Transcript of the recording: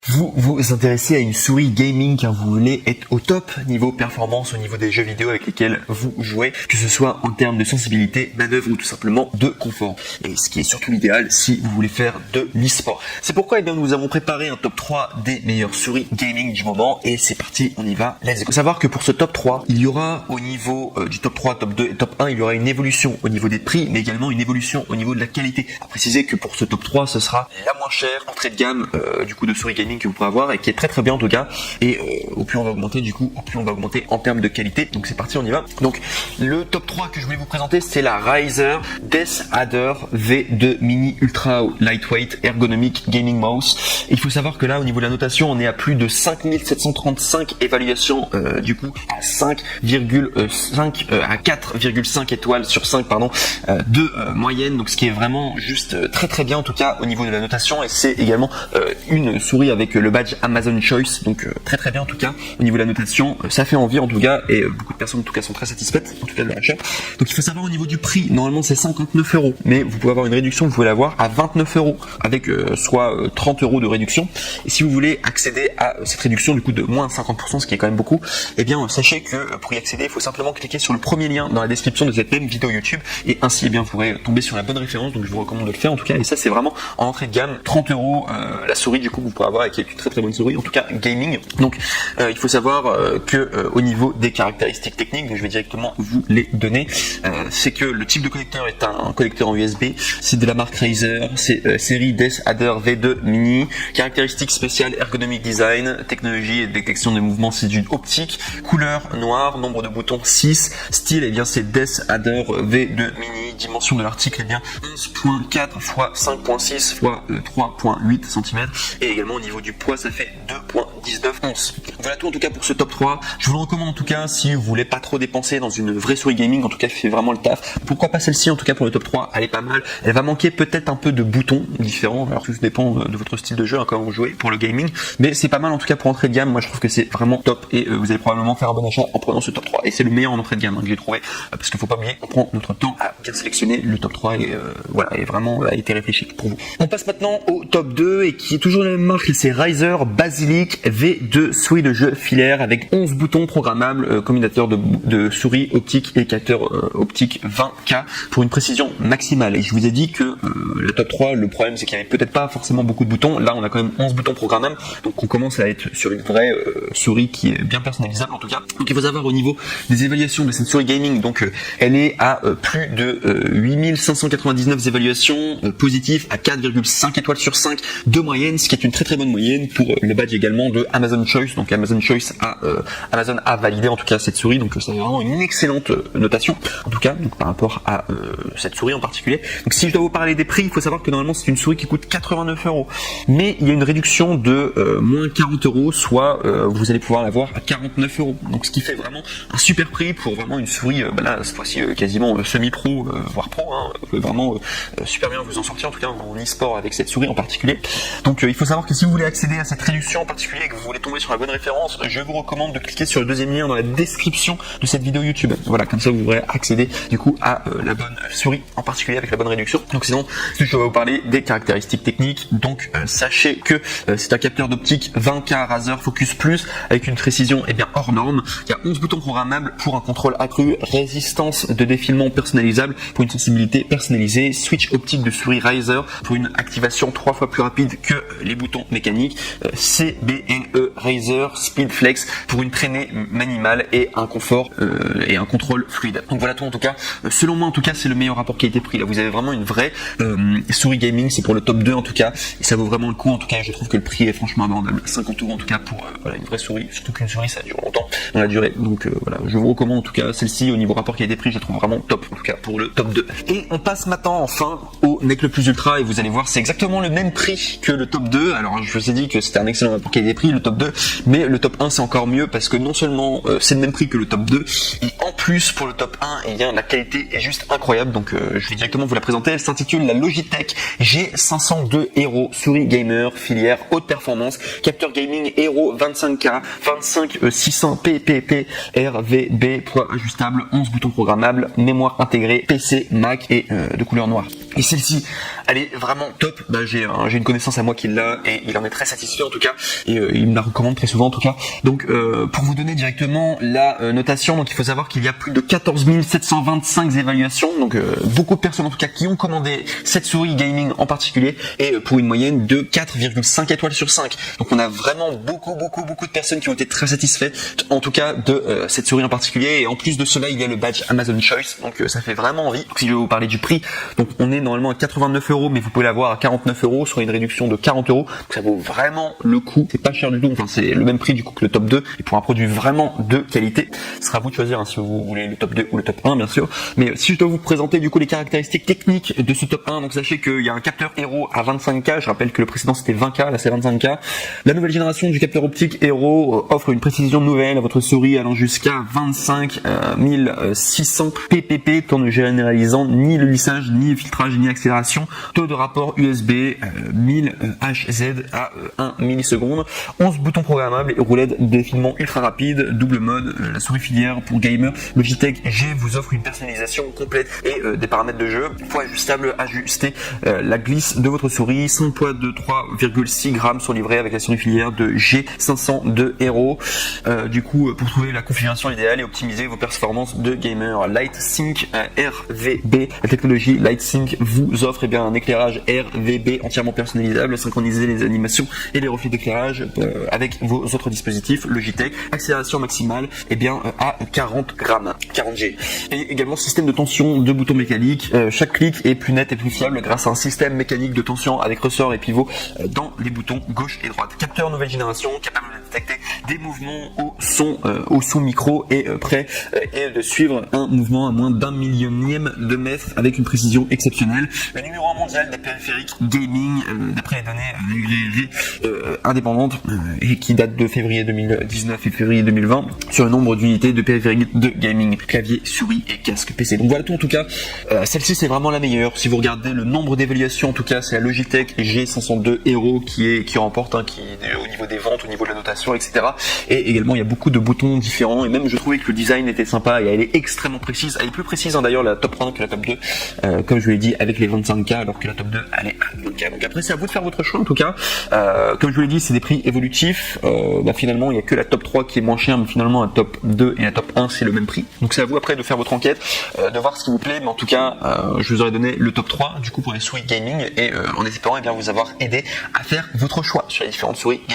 Vous vous intéressez à une souris gaming car vous voulez être au top niveau performance au niveau des jeux vidéo avec lesquels vous jouez, que ce soit en termes de sensibilité, manœuvre ou tout simplement de confort. Et ce qui est surtout l'idéal si vous voulez faire de l'e-sport. C'est pourquoi nous avons préparé un top 3 des meilleures souris gaming du moment et c'est parti, on y va. Let's go. Il faut savoir que pour ce top 3, il y aura au niveau du top 3, top 2 et top 1, il y aura une évolution au niveau des prix mais également une évolution au niveau de la qualité. À préciser que pour ce top 3, ce sera la moins chère entrée de gamme du coup de souris gaming que vous pourrez avoir et qui est très très bien en tout cas, et au plus on va augmenter du coup, au plus on va augmenter en termes de qualité. Donc c'est parti, on y va. Donc le top 3 que je voulais vous présenter, c'est la Razer DeathAdder V2 Mini Ultra Lightweight Ergonomic Gaming Mouse. Et il faut savoir que là au niveau de la notation, on est à plus de 5735 évaluations du coup à 5,5 à 4,5 étoiles sur 5 de moyenne, donc ce qui est vraiment juste très très bien en tout cas au niveau de la notation. Et c'est également une souris avec le badge Amazon Choice, donc très très bien en tout cas au niveau de la notation. Ça fait envie en tout cas, et beaucoup de personnes en tout cas sont très satisfaites en tout cas de l'achat. Donc il faut savoir au niveau du prix, normalement c'est 59 €, mais vous pouvez avoir une réduction, vous pouvez l'avoir à 29 € avec soit 30 € de réduction. Et si vous voulez accéder à cette réduction du coup de moins 50%, ce qui est quand même beaucoup, et bien sachez que pour y accéder, il faut simplement cliquer sur le premier lien dans la description de cette même vidéo YouTube, et ainsi vous pourrez tomber sur la bonne référence. Donc je vous recommande de le faire en tout cas, et ça c'est vraiment en entrée de gamme, 30 € la souris du coup vous pourrez avoir, avec une très très bonne souris en tout cas gaming. Donc il faut savoir que au niveau des caractéristiques techniques, donc je vais directement vous les donner, c'est que le type de connecteur est un connecteur en USB, c'est de la marque Razer, c'est série DeathAdder V2 Mini, caractéristiques spéciales ergonomic design, technologie et détection des mouvements, c'est du optique, couleur noire, nombre de boutons 6, style et bien c'est DeathAdder V2 Mini, dimension de l'article et bien 11.4 x 5.6 x 3.8 cm, et également au niveau du poids ça fait 2.19 onces. Voilà tout en tout cas pour ce top 3. Je vous le recommande en tout cas si vous voulez pas trop dépenser dans une vraie souris gaming, en tout cas fait vraiment le taf. Pourquoi pas celle-ci en tout cas pour le top 3, elle est pas mal. Elle va manquer peut-être un peu de boutons différents, alors tout dépend de votre style de jeu, hein, comment vous jouez pour le gaming, mais c'est pas mal en tout cas pour entrée de gamme. Moi je trouve que c'est vraiment top, et vous allez probablement faire un bon achat en prenant ce top 3, et c'est le meilleur en entrée de gamme que j'ai trouvé, parce qu'il faut pas oublier qu'on prend notre temps à bien sélectionner le top 3, et voilà, et vraiment a été réfléchi pour vous. On passe maintenant au top 2, et qui est toujours la même marque, c'est Razer Basilic V2 souris de jeu filaire avec 11 boutons programmables, combinateur de souris optique et capteur optique 20K pour une précision maximale. Et je vous ai dit que le top 3, le problème c'est qu'il n'y avait peut-être pas forcément beaucoup de boutons. Là on a quand même 11 boutons programmables, donc on commence à être sur une vraie souris qui est bien personnalisable en tout cas. Donc il faut savoir au niveau des évaluations de cette souris gaming, donc elle est à plus de 8599 évaluations positives à 4,5 étoiles sur 5 de moyenne, ce qui est une très très bonne moyenne pour le badge également de Amazon Choice. Donc Amazon Choice Amazon a validé en tout cas cette souris, donc c'est vraiment une excellente notation en tout cas, donc par rapport à cette souris en particulier. Donc si je dois vous parler des prix, il faut savoir que normalement c'est une souris qui coûte 89 €, mais il y a une réduction de moins 40 €, soit vous allez pouvoir l'avoir à 49 €. Donc ce qui fait vraiment un super prix pour vraiment une souris là cette fois-ci quasiment semi-pro, voire pro, hein. Vous pouvez vraiment super bien vous en sortir en tout cas en e-sport avec cette souris en particulier. Donc il faut savoir que si vous voulez accéder à cette réduction en particulier et que vous voulez tomber sur la bonne référence, je vous recommande de cliquer sur le deuxième lien dans la description de cette vidéo YouTube. Voilà, comme ça vous pourrez accéder du coup à la bonne souris en particulier avec la bonne réduction. Donc sinon, je vais vous parler des caractéristiques techniques. Donc sachez que c'est un capteur d'optique 20K Razer Focus Plus avec une précision hors norme. Il y a 11 boutons programmables pour un contrôle accru, résistance de défilement personnalisable pour une sensibilité personnalisée, switch optique de souris Razer pour une activation 3 fois plus rapide que les boutons mécaniques, CBLE Razer Speed Flex pour une traînée minimale et un confort et un contrôle fluide. Donc voilà tout en tout cas. Selon moi en tout cas c'est le meilleur rapport qualité-prix. Là vous avez vraiment une vraie souris gaming, c'est pour le top 2 en tout cas, et ça vaut vraiment le coup en tout cas. Je trouve que le prix est franchement abordable, 50 € en tout cas pour voilà, une vraie souris, surtout qu'une souris ça dure longtemps dans la durée. Donc voilà, je vous recommande en tout cas celle-ci au niveau rapport qualité-prix, je la trouve vraiment top en tout cas pour le top 2. Et on passe maintenant enfin au NEC le plus ultra, et vous allez voir c'est exactement le même prix que le top 2. Alors je vous ai dit que c'était un excellent rapport qualité-prix le top 2, mais le top 1 c'est encore mieux parce que non seulement c'est le même prix que le top 2, et en plus pour le top 1 eh bien, la qualité est juste incroyable. Donc je vais directement vous la présenter. Elle s'intitule la Logitech G502 Hero souris gamer filière haute performance, capteur gaming Hero 25K 25600 PPP RVB, poids ajustable, 11 boutons programmables, mémoire intégrée, PC, Mac et de couleur noire. Et celle-ci, elle est vraiment top. J'ai une connaissance à moi qui l'a et il en est très satisfait en tout cas, et il me la recommande très souvent en tout cas. Donc pour vous donner directement la notation, donc il faut savoir qu'il y a plus de 14 725 évaluations, donc beaucoup de personnes en tout cas qui ont commandé cette souris gaming en particulier, et pour une moyenne de 4,5 étoiles sur 5. Donc on a vraiment beaucoup de personnes qui ont été très satisfaites en tout cas de cette souris en particulier, et en plus de cela il y a le badge Amazon Choice, donc ça fait vraiment envie. Donc, si je vais vous parler du prix, donc on est normalement à 89 €, mais vous pouvez l'avoir à 49 € sur une réduction de 40 €, donc ça vaut vraiment le coup, c'est pas cher du tout, enfin c'est le même prix du coup que le top 2, et pour un produit vraiment de qualité. Ce sera à vous de choisir si vous voulez le top 2 ou le top 1 bien sûr, mais si je dois vous présenter du coup les caractéristiques techniques de ce top 1, donc sachez qu'il y a un capteur Hero à 25K, je rappelle que le précédent c'était 20K, là c'est 25K. La nouvelle génération du capteur optique Hero offre une précision nouvelle à votre souris allant jusqu'à 25 600 ppp, tout en ne généralisant ni le lissage, ni le filtrage, ni accélération. Taux de rapport USB 1000 Hz à 1 milliseconde. 11 boutons programmables et roulette de défilement ultra rapide, double mode, la souris filière pour gamer. Logitech G vous offre une personnalisation complète et des paramètres de jeu. Poids ajustable, ajuster la glisse de votre souris. Son poids de 3,6 grammes sont livrés avec la souris filière de G502 Hero. Du coup, pour trouver la configuration idéale et optimiser vos performances de gamer, LightSync RVB, la technologie LightSync vous offre un éclairage RVB entièrement personnalisable, synchroniser les animations et les reflets d'éclairage avec vos autres dispositifs Logitech. Accélération maximale à 40 grammes, 40 G. Et également système de tension de boutons mécaniques. Chaque clic est plus net et plus fiable grâce à un système mécanique de tension avec ressort et pivot dans les boutons gauche et droite. Capteur nouvelle génération capable de détecter des mouvements au son micro et prêt et de suivre un mouvement à moins d'un millionième de mètre avec une précision exceptionnelle. Le numéro 1 mondial des périphériques gaming d'après les données indépendantes et qui date de février 2019 et février 2020 sur le nombre d'unités de périphériques de gaming, clavier, souris et casque PC. Donc voilà tout en tout cas. Celle-ci c'est vraiment la meilleure. Si vous regardez le nombre d'évaluations, en tout cas c'est la Logitech G502 Hero qui remporte, qui est au niveau des ventes, au niveau de la notation, etc. Et également il y a beaucoup de boutons différents, et même je trouvais que le design était sympa et elle est extrêmement précise. Elle est plus précise d'ailleurs la top 1 que la top 2, comme je vous l'ai dit, avec les 25K, alors que la top 2 elle est à 20K. Donc après c'est à vous de faire votre choix en tout cas. Comme je vous l'ai dit, c'est des prix évolutifs. Finalement il n'y a que la top 3 qui est moins chère, mais finalement la top 2 et la top 1 c'est le même prix. Donc c'est à vous après de faire votre enquête, de voir ce qui vous plaît, mais en tout cas je vous aurais donné le top 3 du coup pour les souris gaming, et en espérant vous avoir aidé à faire votre choix sur les différentes souris gaming.